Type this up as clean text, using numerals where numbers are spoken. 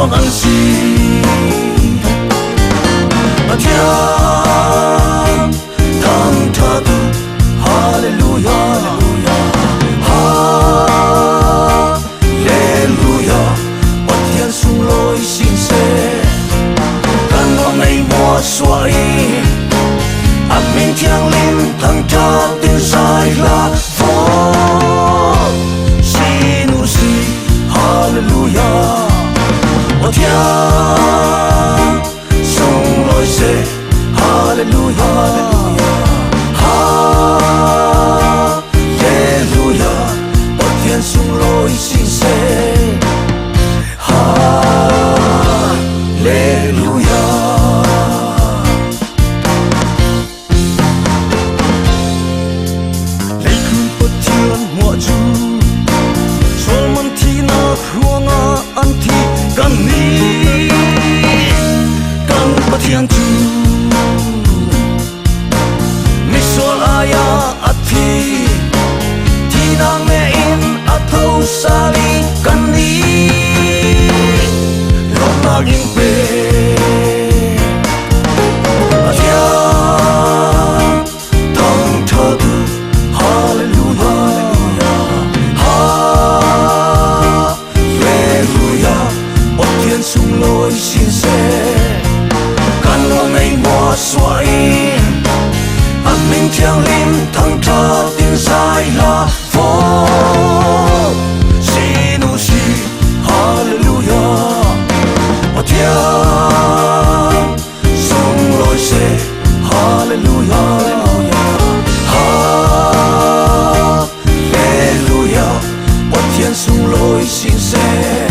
Lom an si Thiam thang tha tu Hallelujah Hallelujah Bất thiên sung lối xin sẽ Căn lo ngày mùa xoay Ác minh thiang lim thăng cha tin sai là phố Xin u si Hallelujah Bất thiên sung lối sẽ Hallelujah Hallelujah Bất thiên sung lối xin sẽ Kan ni kan patiang tu misol aya athi tinang me in atho sali kan ni long naging pe atia tong thadu hallelujah sung lối xin sẽ căn lo ngày mùa xoay ác minh thiang lim thăng cha tin sai là phố xin u si Hallelujah Bất thiên sung lối sẽ Hallelujah Hallelujah Bất thiên sung lối xin sẽ